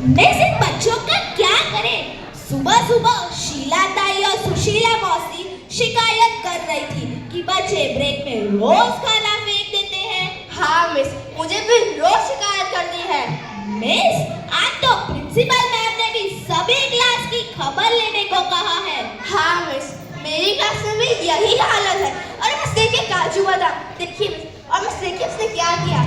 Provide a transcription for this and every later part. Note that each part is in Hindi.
मिस इन बच्चों का क्या करें? सुबह सुबह शीला ताई और सुशीला मौसी शिकायत कर रही थी कि बच्चे ब्रेक में रोज खाना फेंक देते हैं। हाँ मिस, मुझे भी रोज शिकायत करनी है। मिस, आज तो प्रिंसिपल मैम ने भी सभी क्लास की खबर लेने को कहा है। हाँ मिस, मेरी क्लास में भी यही हालत है। और मिस देखिए काजू बादाम, देखिए मिस, और मिस देखिए उसने क्या किया।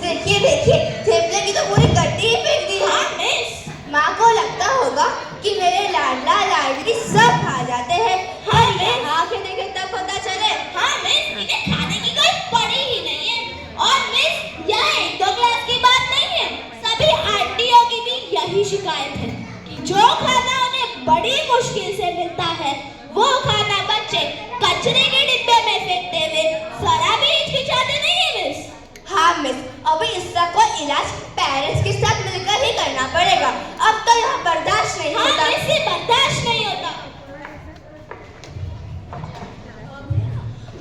देखिए देखिए, थेपले की तो पूरी गड्डी ही फेंक दी। हाँ मिस, माँ को लगता होगा कि मेरे लाडला लाडली सब खा जाते हैं। हाँ मिस, आंखें देखे तब पता चले। हाँ मिस, इन्हें खाने की कोई पड़ी ही नहीं है। और मिस, यह एक दो क्लास की बात नहीं है, सभी आंटियों की भी यही शिकायत है कि जो खाना उन्हें बड़ी मुश्किल से मिलता है वो खाना बच्चे कचरे के डिब्बे में फेंकते हुए जरा भी हिचकिचाते नहीं है मिस। हाँ मिस, अभी इसका कोई इलाज पेरेंट्स के साथ मिलकर ही करना पड़ेगा। अब तो यह बर्दाश्त नहीं होता। हाँ, इससे बर्दाश्त नहीं होता।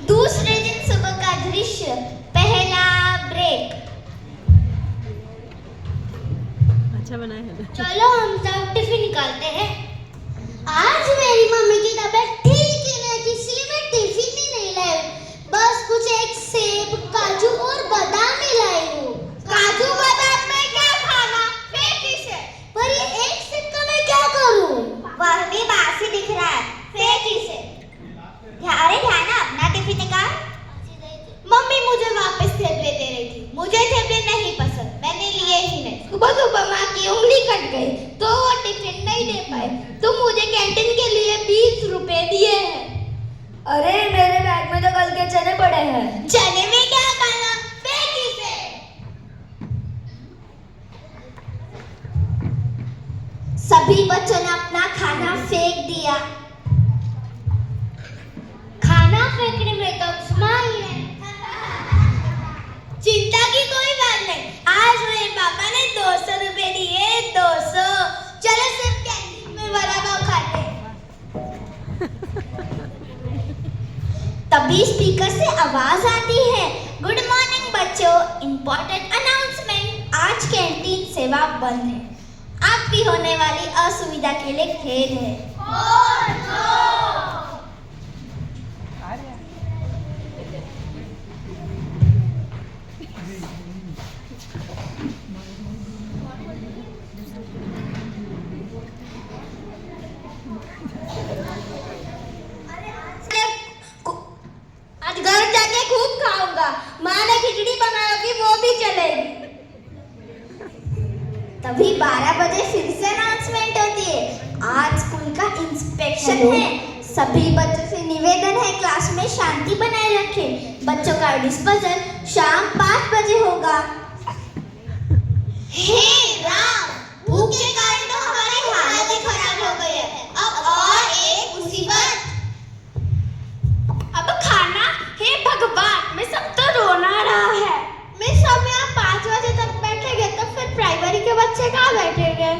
दूसरे दिन सुबह का दृश्य, पहला ब्रेक। अच्छा बनाया है। चलो हम सब टिफिन निकालते हैं। आज मेरी मम्मी की तबीयत ठीक ही नहीं थी, इसलिए मैं टिफिन ही नहीं लाई। बस कुछ एक सेब, काजू और बादाम ही लाई हूँ। काजू बादाम में क्या खाना, फेंक इसे। पर ये एक सेब का मैं क्या करूँ? वह भी बासी दिख रहा है, फेंक इसे। अरे ध्यान, अपना टिफिन निकाल। मम्मी मुझे वापस थेपले दे रही थी, मुझे थेपले नहीं पसंद, मैंने लिए ही नहीं। सुबह सुबह माँ की उंगली कट गई तो वो टिफिन नहीं दे पाए, तो मुझे कैंटीन के लिए 20 रुपए दिए हैं। अरे मेरे बैग में तो कल के चने पड़े हैं। चने में क्या खाना, फेंक इसे। सभी बच्चों ने अपना खाना फेंक दिया। खाना फेंकने में तो स्माइल है। चिंता की कोई बात नहीं, आज मेरे पापा ने 200 रुपए दिए। 200। चलो सिर्फ कैंटीन में वड़ा पाव खाते हैं। तभी स्पीकर से आवाज आती है, गुड मॉर्निंग बच्चों, इम्पोर्टेंट अनाउंसमेंट, आज कैंटीन सेवा बंद है। आपकी होने वाली असुविधा के लिए खेद है। आज घर जाके खूब खाऊंगा। माँ ने खिचड़ी बना रखी, वो भी चलेगी। तभी 12 बजे फिर से अनाउंसमेंट होती है, आज स्कूल का इंस्पेक्शन है। सभी बच्चों से निवेदन है क्लास में शांति बनाए रखें। बच्चों का डिस्पोजल शाम 5 बजे होगा। हे राम, भूख के कारण तो हमारी हालत ही खराब हो गई है, अब और एक मुसीबत। अब खाना, हे भगवान, मैं सब तो रोना रहा है। मैं सब यहाँ 5 बजे तक बैठेंगे तो फिर प्राइमरी के बच्चे कहाँ बैठेंगे?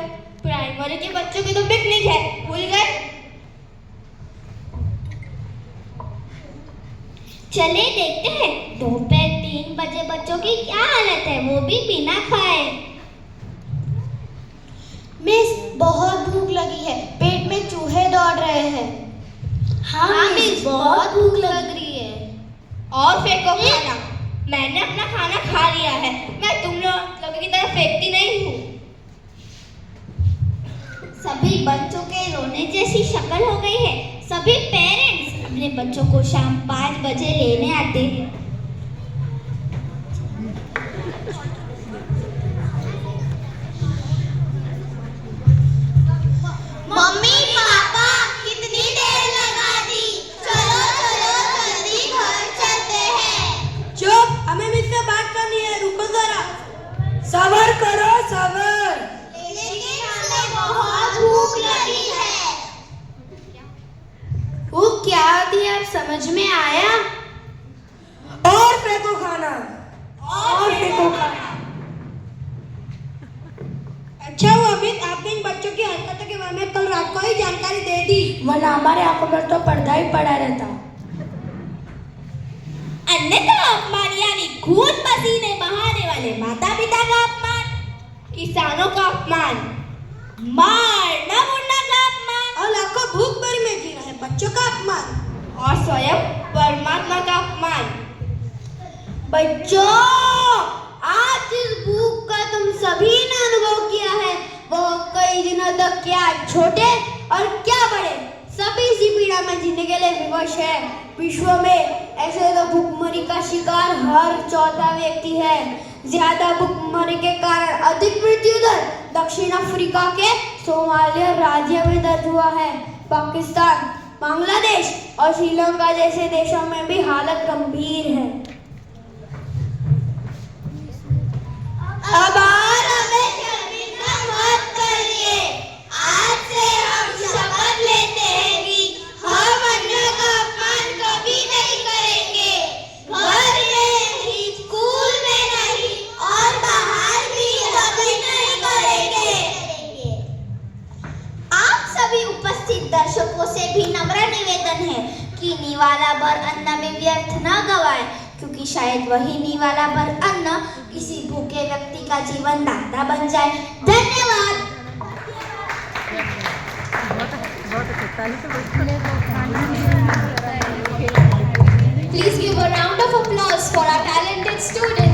प्राइमरी के बच्चों की तो पिकनिक है, भूल गए? चले देखते हैं दोपहर 3 बजे बच्चों की क्या हालत है, वो भी बिना खाए। मिस, बहुत भूख लगी है, पेट में चूहे दौड़ रहे हैं। हाँ मिस, बहुत भूख लग रही है। और फेंको खाना। मैंने अपना खाना खा लिया है, मैं तुम लोगों की तरह फेंकती नहीं हूँ। सभी बच्चों के रोने जैसी शक्ल हो गई है। सभी पेरेंट्स अपने बच्चों को शाम 5 बजे लेने आते हैं। मम्मी पापा, कितनी देर लगा दी, चलो चलो जल्दी घर चलते हैं। चुप, हमें मुझसे बात करनी है, रुको जरा। सबर करो, सबर। लेकिन हमें बहुत भूख लगी है। भूख क्या होती है, अब समझ में आया? और फेंको खाना, और फेंको खाना। अच्छा हुआ अमित, आपने इन बच्चों की हरकतों के बारे में कल रात को ही जानकारी दे दी, वरना हमारे आंखों पर तो पर्दा ही पड़ा रहता। अन्यथा अपमान यानी यानी खून पसीने बहाने वाले माता पिता का अपमान, किसानों का अपमान, मारना मुड़ना का अपमान और लाखों भूखमरी में जी रहे बच्चों का अपमान और स्वयं परमात्मा का अपमान। बच्चों, आज जिस भूख का तुम सभी ने अनुभव किया है वो कई दिनों तक क्या छोटे और क्या बड़े सभी इसी पीड़ा में जीने के लिए विवश है। विश्व में ऐसे तो भूखमरी का शिकार हर चौथा व्यक्ति है। ज्यादा भूखमरी के कारण अधिक मृत्यु दर दक्षिण अफ्रीका के सोमालिया राज्य में दर्ज हुआ है। पाकिस्तान, बांग्लादेश और श्रीलंका जैसे देशों में भी हालत गंभीर है। अब और हमें शर्मिंदा मत करिए। आज से हम शपथ लेते हैं कि हम अन्य का अपमान कभी नहीं करेंगे। घर में नहीं, स्कूल में नहीं और बाहर भी कभी नहीं करेंगे। आप सभी उपस्थित दर्शकों से भी नम्र निवेदन है कि निवाला भर अन्न में व्यर्थ न गवाएं, क्योंकि शायद वही निवाला भर अन्न किसी भूखे व्यक्ति का जीवन दाता बन जाए। धन्यवाद। बहुत अच्छा ताली तो बचपन Please give a round of applause for our talented students.